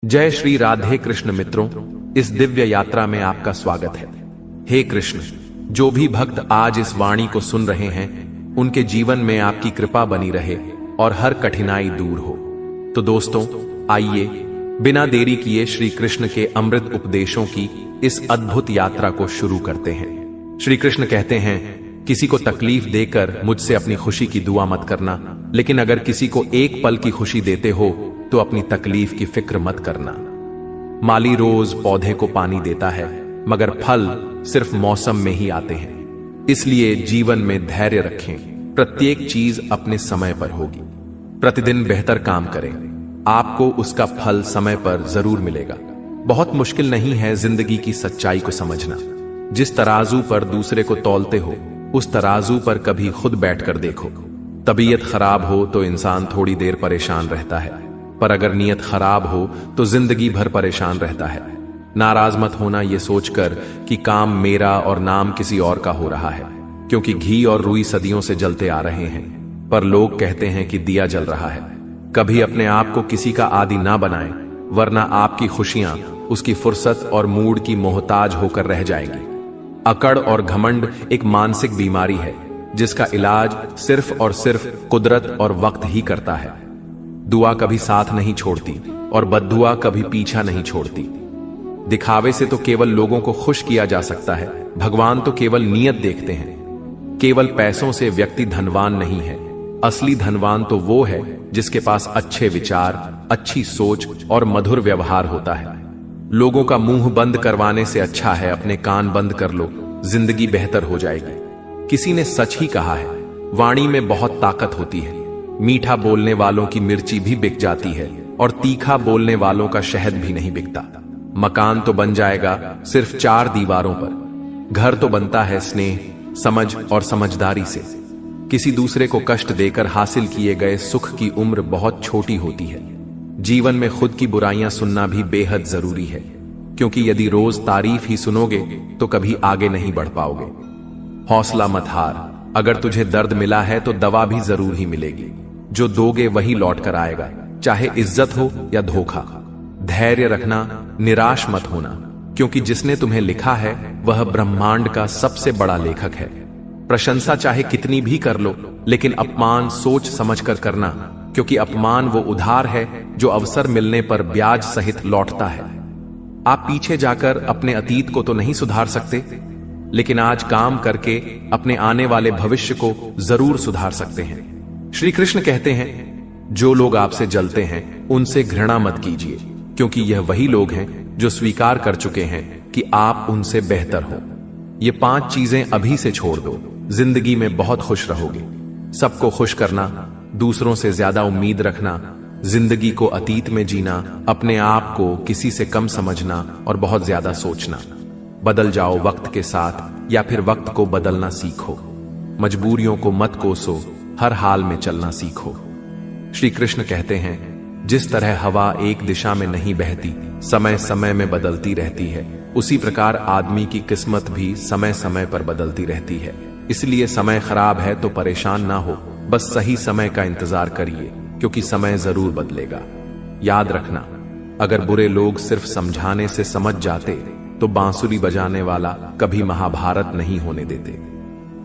जय श्री राधे कृष्ण मित्रों, इस दिव्य यात्रा में आपका स्वागत है। हे कृष्ण, जो भी भक्त आज इस वाणी को सुन रहे हैं, उनके जीवन में आपकी कृपा बनी रहे और हर कठिनाई दूर हो। तो दोस्तों, आइए बिना देरी किए श्री कृष्ण के अमृत उपदेशों की इस अद्भुत यात्रा को शुरू करते हैं। श्री कृष्ण कहते हैं, किसी को तकलीफ देकर मुझसे अपनी खुशी की दुआ मत करना, लेकिन अगर किसी को एक पल की खुशी देते हो तो अपनी तकलीफ की फिक्र मत करना। माली रोज पौधे को पानी देता है, मगर फल सिर्फ मौसम में ही आते हैं। इसलिए जीवन में धैर्य रखें, प्रत्येक चीज अपने समय पर होगी। प्रतिदिन बेहतर काम करें, आपको उसका फल समय पर जरूर मिलेगा। बहुत मुश्किल नहीं है जिंदगी की सच्चाई को समझना। जिस तराजू पर दूसरे को तौलते हो, उस तराजू पर कभी खुद बैठकर देखो। तबीयत खराब हो तो इंसान थोड़ी देर परेशान रहता है, पर अगर नीयत खराब हो तो जिंदगी भर परेशान रहता है। नाराज मत होना ये सोचकर कि काम मेरा और नाम किसी और का हो रहा है, क्योंकि घी और रुई सदियों से जलते आ रहे हैं, पर लोग कहते हैं कि दिया जल रहा है। कभी अपने आप को किसी का आदी ना बनाएं, वरना आपकी खुशियां उसकी फुर्सत और मूड की मोहताज होकर रह जाएंगी। अकड़ और घमंड एक मानसिक बीमारी है, जिसका इलाज सिर्फ और सिर्फ कुदरत और वक्त ही करता है। दुआ कभी साथ नहीं छोड़ती और बद्दुआ कभी पीछा नहीं छोड़ती। दिखावे से तो केवल लोगों को खुश किया जा सकता है, भगवान तो केवल नीयत देखते हैं। केवल पैसों से व्यक्ति धनवान नहीं है, असली धनवान तो वो है जिसके पास अच्छे विचार, अच्छी सोच और मधुर व्यवहार होता है। लोगों का मुंह बंद करवाने से अच्छा है अपने कान बंद कर लो, जिंदगी बेहतर हो जाएगी। किसी ने सच ही कहा है, वाणी में बहुत ताकत होती है। मीठा बोलने वालों की मिर्ची भी बिक जाती है और तीखा बोलने वालों का शहद भी नहीं बिकता। मकान तो बन जाएगा सिर्फ 4 दीवारों पर, घर तो बनता है स्नेह, समझ और समझदारी से। किसी दूसरे को कष्ट देकर हासिल किए गए सुख की उम्र बहुत छोटी होती है। जीवन में खुद की बुराइयां सुनना भी बेहद जरूरी है, क्योंकि यदि रोज तारीफ ही सुनोगे तो कभी आगे नहीं बढ़ पाओगे। हौसला मत हार, अगर तुझे दर्द मिला है तो दवा भी जरूर ही मिलेगी। जो दोगे वही लौट कर आएगा, चाहे इज्जत हो या धोखा। धैर्य रखना, निराश मत होना, क्योंकि जिसने तुम्हें लिखा है वह ब्रह्मांड का सबसे बड़ा लेखक है। प्रशंसा चाहे कितनी भी कर लो, लेकिन अपमान सोच समझकर करना, क्योंकि अपमान वो उधार है जो अवसर मिलने पर ब्याज सहित लौटता है। आप पीछे जाकर अपने अतीत को तो नहीं सुधार सकते, लेकिन आज काम करके अपने आने वाले भविष्य को जरूर सुधार सकते हैं। श्री कृष्ण कहते हैं, जो लोग आपसे जलते हैं उनसे घृणा मत कीजिए, क्योंकि यह वही लोग हैं जो स्वीकार कर चुके हैं कि आप उनसे बेहतर हो। ये 5 चीजें अभी से छोड़ दो, जिंदगी में बहुत खुश रहोगे। सबको खुश करना, दूसरों से ज्यादा उम्मीद रखना, जिंदगी को अतीत में जीना, अपने आप को किसी से कम समझना और बहुत ज्यादा सोचना। बदल जाओ वक्त के साथ, या फिर वक्त को बदलना सीखो। मजबूरियों को मत कोसो, हर हाल में चलना सीखो। श्री कृष्ण कहते हैं, जिस तरह हवा एक दिशा में नहीं बहती, समय समय में बदलती रहती है, उसी प्रकार आदमी की किस्मत भी समय समय पर बदलती रहती है। इसलिए समय खराब है तो परेशान ना हो, बस सही समय का इंतजार करिए, क्योंकि समय जरूर बदलेगा। याद रखना, अगर बुरे लोग सिर्फ समझाने से समझ जाते तो बांसुरी बजाने वाला कभी महाभारत नहीं होने देते।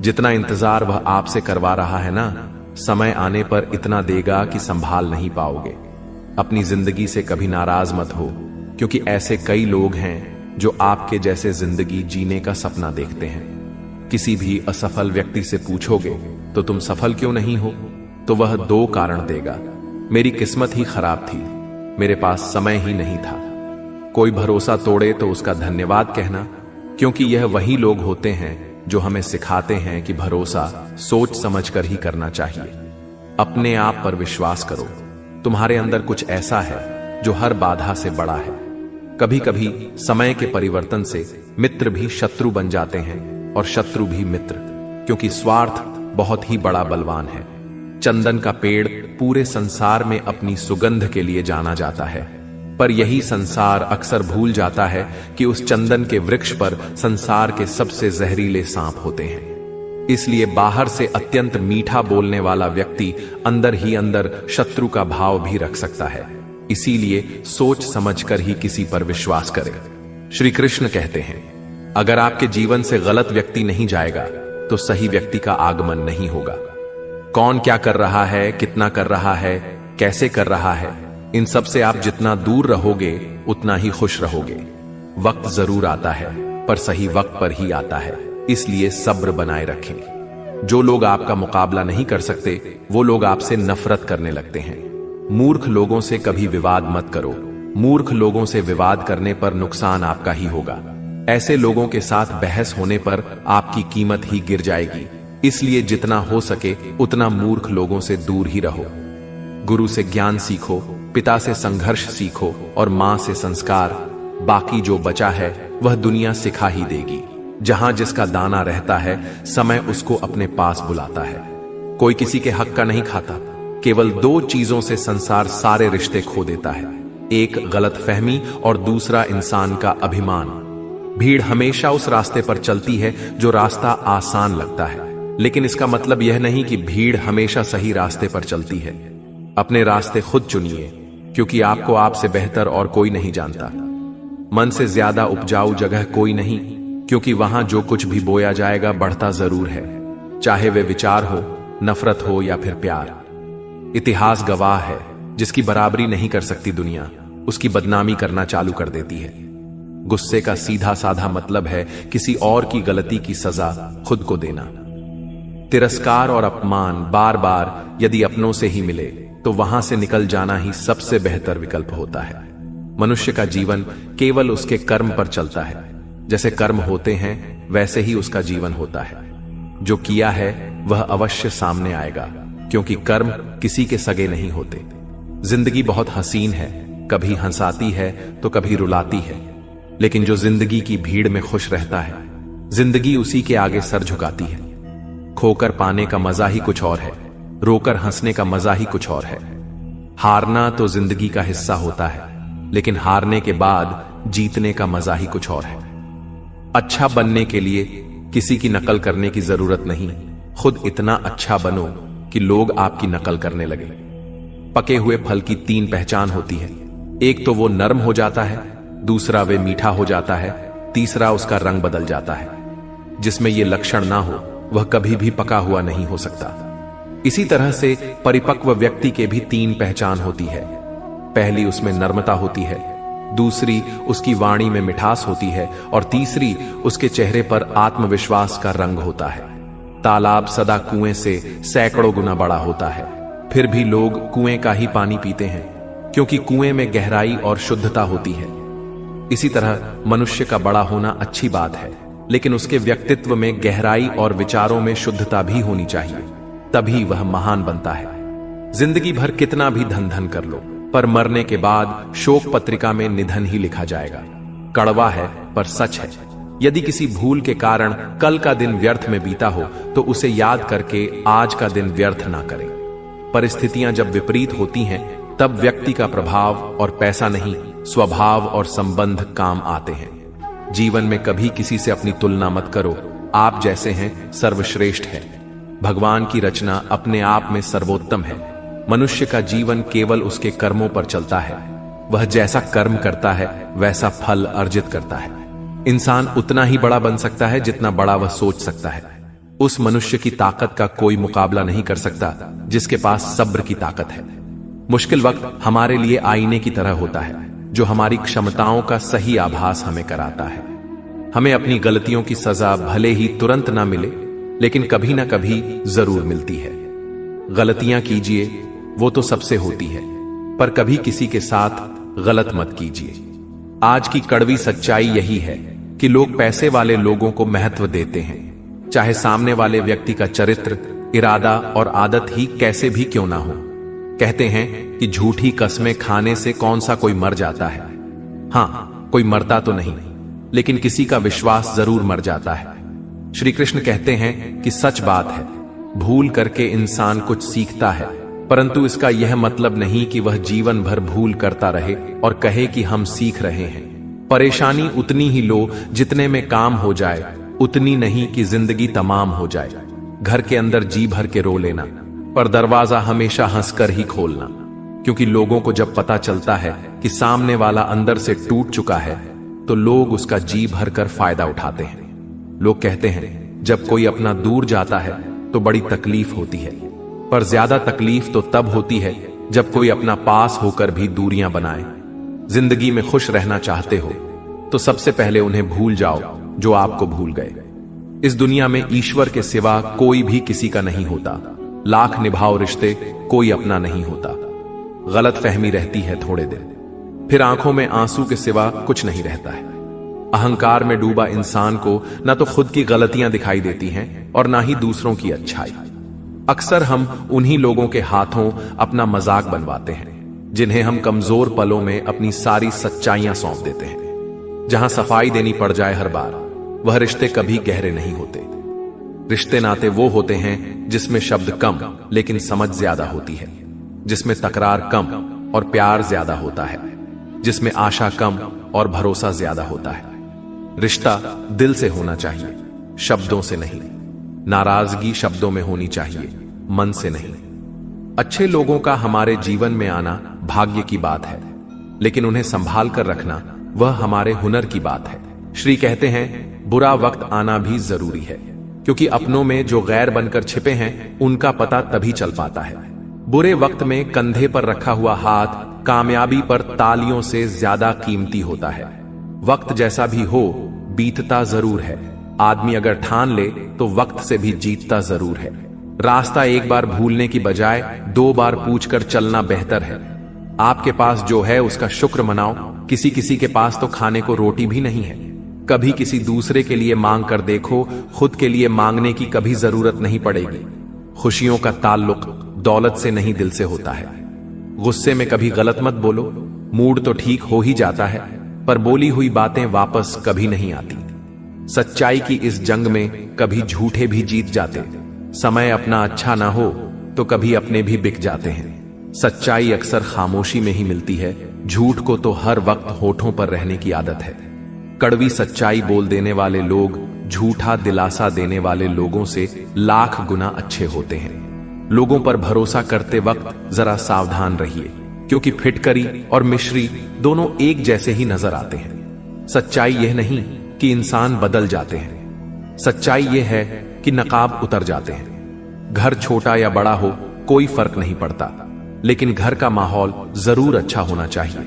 जितना इंतजार वह आपसे करवा रहा है ना, समय आने पर इतना देगा कि संभाल नहीं पाओगे। अपनी जिंदगी से कभी नाराज मत हो, क्योंकि ऐसे कई लोग हैं जो आपके जैसे जिंदगी जीने का सपना देखते हैं। किसी भी असफल व्यक्ति से पूछोगे तो तुम सफल क्यों नहीं हो, तो वह 2 कारण देगा। मेरी किस्मत ही खराब थी, मेरे पास समय ही नहीं था। कोई भरोसा तोड़े तो उसका धन्यवाद कहना, क्योंकि यह वही लोग होते हैं जो हमें सिखाते हैं कि भरोसा सोच समझकर ही करना चाहिए। अपने आप पर विश्वास करो, तुम्हारे अंदर कुछ ऐसा है जो हर बाधा से बड़ा है। कभी कभी समय के परिवर्तन से मित्र भी शत्रु बन जाते हैं और शत्रु भी मित्र, क्योंकि स्वार्थ बहुत ही बड़ा बलवान है। चंदन का पेड़ पूरे संसार में अपनी सुगंध के लिए जाना जाता है, पर यही संसार अक्सर भूल जाता है कि उस चंदन के वृक्ष पर संसार के सबसे जहरीले सांप होते हैं। इसलिए बाहर से अत्यंत मीठा बोलने वाला व्यक्ति अंदर ही अंदर शत्रु का भाव भी रख सकता है। इसीलिए सोच समझकर ही किसी पर विश्वास करें। श्री कृष्ण कहते हैं, अगर आपके जीवन से गलत व्यक्ति नहीं जाएगा तो सही व्यक्ति का आगमन नहीं होगा। कौन क्या कर रहा है, कितना कर रहा है, कैसे कर रहा है, इन सब से आप जितना दूर रहोगे उतना ही खुश रहोगे। वक्त जरूर आता है, पर सही वक्त पर ही आता है, इसलिए सब्र बनाए रखें। जो लोग आपका मुकाबला नहीं कर सकते वो लोग आपसे नफरत करने लगते हैं। मूर्ख लोगों से कभी विवाद मत करो। मूर्ख लोगों से विवाद करने पर नुकसान आपका ही होगा। ऐसे लोगों के साथ बहस होने पर आपकी कीमत ही गिर जाएगी। इसलिए जितना हो सके उतना मूर्ख लोगों से दूर ही रहो। गुरु से ज्ञान सीखो, पिता से संघर्ष सीखो और मां से संस्कार। बाकी जो बचा है वह दुनिया सिखा ही देगी। जहां जिसका दाना रहता है समय उसको अपने पास बुलाता है। कोई किसी के हक का नहीं खाता। केवल दो चीजों से संसार सारे रिश्ते खो देता है, एक गलतफहमी और दूसरा इंसान का अभिमान। भीड़ हमेशा उस रास्ते पर चलती है जो रास्ता आसान लगता है, लेकिन इसका मतलब यह नहीं कि भीड़ हमेशा सही रास्ते पर चलती है। अपने रास्ते खुद चुनिए, क्योंकि आपको आपसे बेहतर और कोई नहीं जानता। मन से ज्यादा उपजाऊ जगह कोई नहीं, क्योंकि वहां जो कुछ भी बोया जाएगा बढ़ता जरूर है, चाहे वे विचार हो, नफरत हो या फिर प्यार। इतिहास गवाह है, जिसकी बराबरी नहीं कर सकती दुनिया, उसकी बदनामी करना चालू कर देती है। गुस्से का सीधा साधा मतलब है किसी और की गलती की सजा खुद को देना। तिरस्कार और अपमान बार बार यदि अपनों से ही मिले तो वहां से निकल जाना ही सबसे बेहतर विकल्प होता है। मनुष्य का जीवन केवल उसके कर्म पर चलता है। जैसे कर्म होते हैं वैसे ही उसका जीवन होता है। जो किया है वह अवश्य सामने आएगा, क्योंकि कर्म किसी के सगे नहीं होते। जिंदगी बहुत हसीन है, कभी हंसाती है तो कभी रुलाती है, लेकिन जो जिंदगी की भीड़ में खुश रहता है, जिंदगी उसी के आगे सर झुकाती है। खोकर पाने का मजा ही कुछ और है, रोकर हंसने का मजा ही कुछ और है। हारना तो जिंदगी का हिस्सा होता है, लेकिन हारने के बाद जीतने का मजा ही कुछ और है। अच्छा बनने के लिए किसी की नकल करने की जरूरत नहीं, खुद इतना अच्छा बनो कि लोग आपकी नकल करने लगे। पके हुए फल की तीन पहचान होती है, एक तो वो नरम हो जाता है, दूसरा वे मीठा हो जाता है, तीसरा उसका रंग बदल जाता है। जिसमें ये लक्षण ना हो वह कभी भी पका हुआ नहीं हो सकता। इसी तरह से परिपक्व व्यक्ति के भी तीन पहचान होती है। पहली उसमें नर्मता होती है, दूसरी उसकी वाणी में मिठास होती है और तीसरी उसके चेहरे पर आत्मविश्वास का रंग होता है। तालाब सदा कुएं से सैकड़ों गुना बड़ा होता है, फिर भी लोग कुएं का ही पानी पीते हैं, क्योंकि कुएं में गहराई और शुद्धता होती है। इसी तरह मनुष्य का बड़ा होना अच्छी बात है, लेकिन उसके व्यक्तित्व में गहराई और विचारों में शुद्धता भी होनी चाहिए, तभी वह महान बनता है। जिंदगी भर कितना भी धन धन कर लो, पर मरने के बाद शोक पत्रिका में निधन ही लिखा जाएगा। कड़वा है पर सच है। यदि किसी भूल के कारण कल का दिन व्यर्थ में बीता हो तो उसे याद करके आज का दिन व्यर्थ ना करें। परिस्थितियां जब विपरीत होती हैं तब व्यक्ति का प्रभाव और पैसा नहीं, स्वभाव और संबंध काम आते हैं। जीवन में कभी किसी से अपनी तुलना मत करो। आप जैसे हैं सर्वश्रेष्ठ है। भगवान की रचना अपने आप में सर्वोत्तम है। मनुष्य का जीवन केवल उसके कर्मों पर चलता है। वह जैसा कर्म करता है वैसा फल अर्जित करता है। इंसान उतना ही बड़ा बन सकता है जितना बड़ा वह सोच सकता है। उस मनुष्य की ताकत का कोई मुकाबला नहीं कर सकता जिसके पास सब्र की ताकत है। मुश्किल वक्त हमारे लिए आईने की तरह होता है, जो हमारी क्षमताओं का सही आभास हमें कराता है। हमें अपनी गलतियों की सजा भले ही तुरंत ना मिले, लेकिन कभी ना कभी जरूर मिलती है। गलतियां कीजिए, वो तो सबसे होती है, पर कभी किसी के साथ गलत मत कीजिए। आज की कड़वी सच्चाई यही है कि लोग पैसे वाले लोगों को महत्व देते हैं, चाहे सामने वाले व्यक्ति का चरित्र, इरादा और आदत ही कैसे भी क्यों ना हो। कहते हैं कि झूठी कस्में खाने से कौन सा कोई मर जाता है। हां, कोई मरता तो नहीं, लेकिन किसी का विश्वास जरूर मर जाता है। श्री कृष्ण कहते हैं कि सच बात है, भूल करके इंसान कुछ सीखता है, परंतु इसका यह मतलब नहीं कि वह जीवन भर भूल करता रहे और कहे कि हम सीख रहे हैं। परेशानी उतनी ही लो जितने में काम हो जाए, उतनी नहीं कि जिंदगी तमाम हो जाए। घर के अंदर जी भर के रो लेना, पर दरवाजा हमेशा हंसकर ही खोलना। क्योंकि लोगों को जब पता चलता है कि सामने वाला अंदर से टूट चुका है तो लोग उसका जी भरकर फायदा उठाते हैं। लोग कहते हैं जब कोई अपना दूर जाता है तो बड़ी तकलीफ होती है, पर ज्यादा तकलीफ तो तब होती है जब कोई अपना पास होकर भी दूरियां बनाए। जिंदगी में खुश रहना चाहते हो तो सबसे पहले उन्हें भूल जाओ जो आपको भूल गए। इस दुनिया में ईश्वर के सिवा कोई भी किसी का नहीं होता। लाख निभाओ रिश्ते, कोई अपना नहीं होता। गलत फहमी रहती है थोड़े दिन, फिर आंखों में आंसू के सिवा कुछ नहीं रहता है। अहंकार में डूबा इंसान को न तो खुद की गलतियां दिखाई देती हैं और ना ही दूसरों की अच्छाई। अक्सर हम उन्हीं लोगों के हाथों अपना मजाक बनवाते हैं जिन्हें हम कमजोर पलों में अपनी सारी सच्चाइयां सौंप देते हैं। जहां सफाई देनी पड़ जाए हर बार, वह रिश्ते कभी गहरे नहीं होते। रिश्ते नाते वो होते हैं जिसमें शब्द कम लेकिन समझ ज्यादा होती है, जिसमें तकरार कम और प्यार ज्यादा होता है, जिसमें आशा कम और भरोसा ज्यादा होता है। रिश्ता दिल से होना चाहिए, शब्दों से नहीं। नाराजगी शब्दों में होनी चाहिए, मन से नहीं। अच्छे लोगों का हमारे जीवन में आना भाग्य की बात है, लेकिन उन्हें संभाल कर रखना वह हमारे हुनर की बात है। श्री कहते हैं बुरा वक्त आना भी जरूरी है, क्योंकि अपनों में जो गैर बनकर छिपे हैं उनका पता तभी चल पाता है। बुरे वक्त में कंधे पर रखा हुआ हाथ कामयाबी पर तालियों से ज्यादा कीमती होता है। वक्त जैसा भी हो बीतता जरूर है। आदमी अगर ठान ले तो वक्त से भी जीतता जरूर है। रास्ता एक बार भूलने की बजाय 2 बार पूछकर चलना बेहतर है। आपके पास जो है उसका शुक्र मनाओ। किसी किसी के पास तो खाने को रोटी भी नहीं है। कभी किसी दूसरे के लिए मांग कर देखो, खुद के लिए मांगने की कभी जरूरत नहीं पड़ेगी। खुशियों का ताल्लुक दौलत से नहीं दिल से होता है। गुस्से में कभी गलत मत बोलो। मूड तो ठीक हो ही जाता है, पर बोली हुई बातें वापस कभी नहीं आती। सच्चाई की इस जंग में कभी झूठे भी जीत जाते। समय अपना अच्छा ना हो तो कभी अपने भी बिक जाते हैं। सच्चाई अक्सर खामोशी में ही मिलती है। झूठ को तो हर वक्त होठों पर रहने की आदत है। कड़वी सच्चाई बोल देने वाले लोग झूठा दिलासा देने वाले लोगों से लाख गुना अच्छे होते हैं। लोगों पर भरोसा करते वक्त जरा सावधान रहिए, क्योंकि फिटकरी और मिश्री दोनों एक जैसे ही नजर आते हैं। सच्चाई यह नहीं कि इंसान बदल जाते हैं, सच्चाई यह है कि नकाब उतर जाते हैं। घर छोटा या बड़ा हो कोई फर्क नहीं पड़ता, लेकिन घर का माहौल जरूर अच्छा होना चाहिए।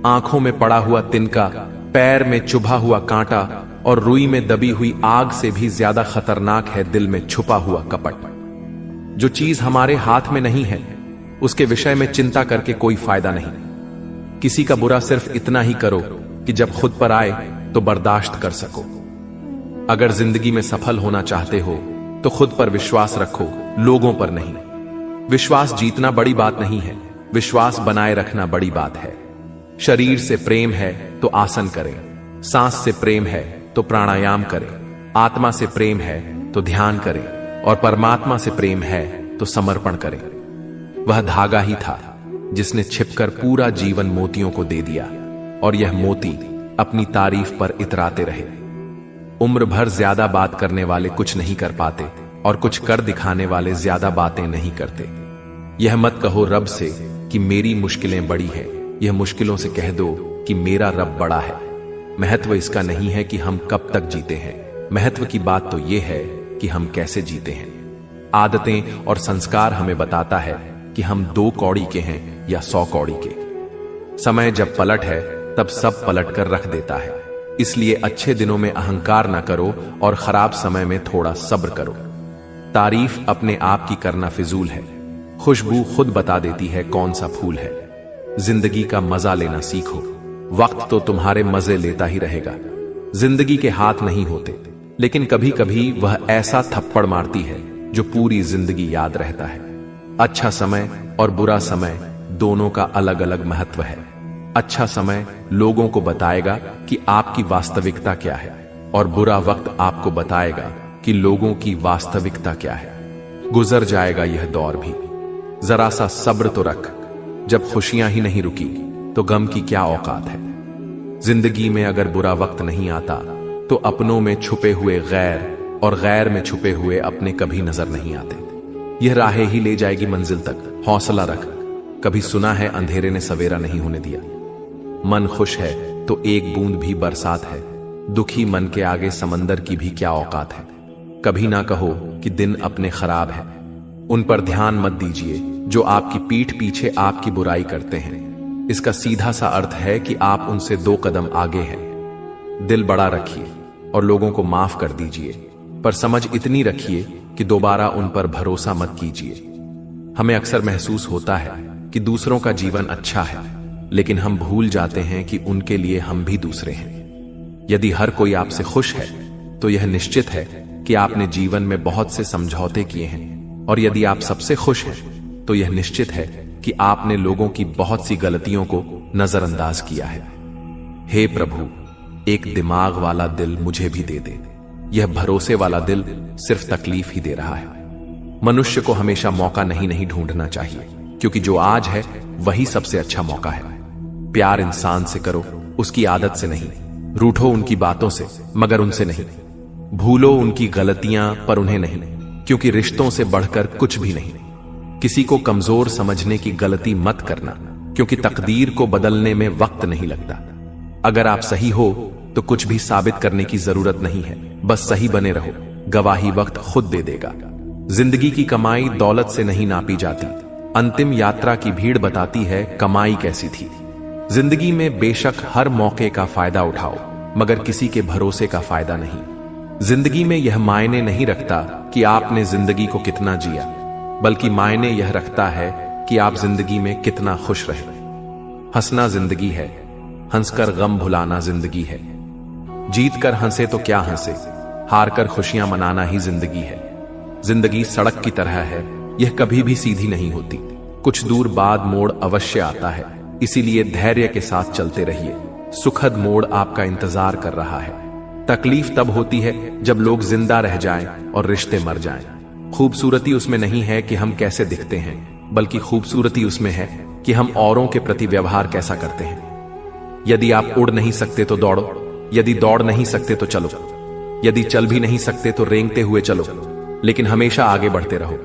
आंखों में पड़ा हुआ तिनका, पैर में चुभा हुआ कांटा और रुई में दबी हुई आग से भी ज्यादा खतरनाक है दिल में छुपा हुआ कपट। जो चीज हमारे हाथ में नहीं है उसके विषय में चिंता करके कोई फायदा नहीं। किसी का बुरा सिर्फ इतना ही करो कि जब खुद पर आए तो बर्दाश्त कर सको। अगर जिंदगी में सफल होना चाहते हो तो खुद पर विश्वास रखो, लोगों पर नहीं। विश्वास जीतना बड़ी बात नहीं है, विश्वास बनाए रखना बड़ी बात है। शरीर से प्रेम है तो आसन करें, सांस से प्रेम है तो प्राणायाम करें, आत्मा से प्रेम है तो ध्यान करें और परमात्मा से प्रेम है तो समर्पण करें। वह धागा ही था जिसने छिपकर पूरा जीवन मोतियों को दे दिया, और यह मोती अपनी तारीफ पर इतराते रहे। उम्र भर ज्यादा बात करने वाले कुछ नहीं कर पाते, और कुछ कर दिखाने वाले ज्यादा बातें नहीं करते। यह मत कहो रब से कि मेरी मुश्किलें बड़ी है, यह मुश्किलों से कह दो कि मेरा रब बड़ा है। महत्व इसका नहीं है कि हम कब तक जीते हैं, महत्व की बात तो यह है कि हम कैसे जीते हैं। आदतें और संस्कार हमें बताता है कि हम 2 कौड़ी के हैं या 100 कौड़ी के। समय जब पलट है तब सब पलट कर रख देता है। इसलिए अच्छे दिनों में अहंकार ना करो और खराब समय में थोड़ा सब्र करो। तारीफ अपने आप की करना फिजूल है, खुशबू खुद बता देती है कौन सा फूल है। जिंदगी का मजा लेना सीखो, वक्त तो तुम्हारे मजे लेता ही रहेगा। जिंदगी के हाथ नहीं होते, लेकिन कभी कभी वह ऐसा थप्पड़ मारती है जो पूरी जिंदगी याद रहता है। अच्छा समय और बुरा समय दोनों का अलग अलग महत्व है। अच्छा समय लोगों को बताएगा कि आपकी वास्तविकता क्या है, और बुरा वक्त आपको बताएगा कि लोगों की वास्तविकता क्या है। गुजर जाएगा यह दौर भी, जरा सा सब्र तो रख। जब खुशियां ही नहीं रुकी तो गम की क्या औकात है। जिंदगी में अगर बुरा वक्त नहीं आता तो अपनों में छुपे हुए गैर और गैर में छुपे हुए अपने कभी नजर नहीं आते। यह राहें ही ले जाएगी मंजिल तक। हौसला रख, कभी सुना है अंधेरे ने सवेरा नहीं होने दिया। मन खुश है तो एक बूंद भी बरसात है, दुखी मन के आगे समंदर की भी क्या औकात है। कभी ना कहो कि दिन अपने खराब है, उन पर ध्यान मत दीजिए जो आपकी पीठ पीछे आपकी बुराई करते हैं। इसका सीधा सा अर्थ है कि आप उनसे 2 कदम आगे हैं। दिल बड़ा रखिए और लोगों को माफ कर दीजिए, पर समझ इतनी रखिए कि दोबारा उन पर भरोसा मत कीजिए। हमें अक्सर महसूस होता है कि दूसरों का जीवन अच्छा है, लेकिन हम भूल जाते हैं कि उनके लिए हम भी दूसरे हैं। यदि हर कोई आपसे खुश है तो यह निश्चित है कि आपने जीवन में बहुत से समझौते किए हैं, और यदि आप सबसे खुश हैं तो यह निश्चित है कि आपने लोगों की बहुत सी गलतियों को नजरअंदाज किया है। हे प्रभु, एक दिमाग वाला दिल मुझे भी दे दे। यह भरोसे वाला दिल सिर्फ तकलीफ ही दे रहा है। मनुष्य को हमेशा मौका नहीं ढूंढना चाहिए, क्योंकि जो आज है वही सबसे अच्छा मौका है। प्यार इंसान से करो, उसकी आदत से नहीं। रूठो उनकी बातों से, मगर उनसे नहीं। भूलो उनकी गलतियां, पर उन्हें नहीं, क्योंकि रिश्तों से बढ़कर कुछ भी नहीं। किसी को कमजोर समझने की गलती मत करना, क्योंकि तकदीर को बदलने में वक्त नहीं लगता। अगर आप सही हो तो कुछ भी साबित करने की जरूरत नहीं है, बस सही बने रहो। गवाही वक्त खुद दे देगा। जिंदगी की कमाई दौलत से नहीं नापी जाती। अंतिम यात्रा की भीड़ बताती है कमाई कैसी थी। जिंदगी में बेशक हर मौके का फायदा उठाओ, मगर किसी के भरोसे का फायदा नहीं। जिंदगी में यह मायने नहीं रखता कि आपने जिंदगी को कितना जिया, बल्कि मायने यह रखता है कि आप जिंदगी में कितना खुश रहे। हंसना जिंदगी है, हंसकर गम भुलाना जिंदगी है। जीत कर हंसे तो क्या हंसे, हार कर खुशियां मनाना ही जिंदगी है। जिंदगी सड़क की तरह है, यह कभी भी सीधी नहीं होती। कुछ दूर बाद मोड़ अवश्य आता है, इसीलिए धैर्य के साथ चलते रहिए। सुखद मोड़ आपका इंतजार कर रहा है। तकलीफ तब होती है जब लोग जिंदा रह जाएं और रिश्ते मर जाएं। खूबसूरती उसमें नहीं है कि हम कैसे दिखते हैं, बल्कि खूबसूरती उसमें है कि हम औरों के प्रति व्यवहार कैसा करते हैं। यदि आप उड़ नहीं सकते तो दौड़ो, यदि दौड़ नहीं सकते तो चलो, यदि चल भी नहीं सकते तो रेंगते हुए चलो, लेकिन हमेशा आगे बढ़ते रहो।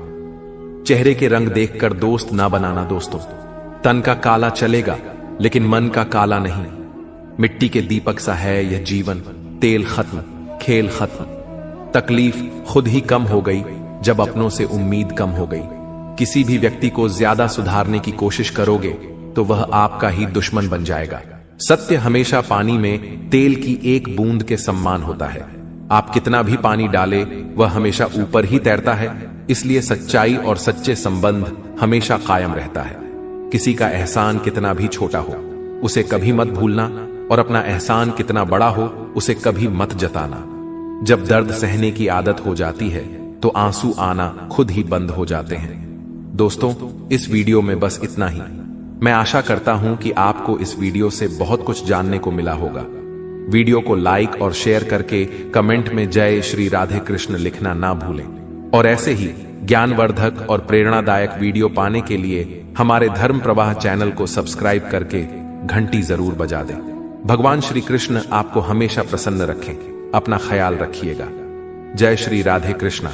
चेहरे के रंग देखकर दोस्त ना बनाना दोस्तों। तन का काला चलेगा, लेकिन मन का काला नहीं। मिट्टी के दीपक सा है यह जीवन, तेल खत्म, खेल खत्म। तकलीफ खुद ही कम हो गई जब अपनों से उम्मीद कम हो गई। किसी भी व्यक्ति को ज्यादा सुधारने की कोशिश करोगे तो वह आपका ही दुश्मन बन जाएगा। सत्य हमेशा पानी में तेल की एक बूंद के समान होता है। आप कितना भी पानी डाले वह हमेशा ऊपर ही तैरता है। इसलिए सच्चाई और सच्चे संबंध हमेशा कायम रहता है। किसी का एहसान कितना भी छोटा हो, उसे कभी मत भूलना, और अपना एहसान कितना बड़ा हो, उसे कभी मत जताना। जब दर्द सहने की आदत हो जाती है तो आंसू आना खुद ही बंद हो जाते हैं। दोस्तों, इस वीडियो में बस इतना ही। मैं आशा करता हूं कि आपको इस वीडियो से बहुत कुछ जानने को मिला होगा। वीडियो को लाइक और शेयर करके कमेंट में जय श्री राधे कृष्ण लिखना ना भूलें, और ऐसे ही ज्ञानवर्धक और प्रेरणादायक वीडियो पाने के लिए हमारे धर्म प्रवाह चैनल को सब्सक्राइब करके घंटी जरूर बजा दें। भगवान श्री कृष्ण आपको हमेशा प्रसन्न रखें। अपना ख्याल रखिएगा। जय श्री राधे कृष्ण।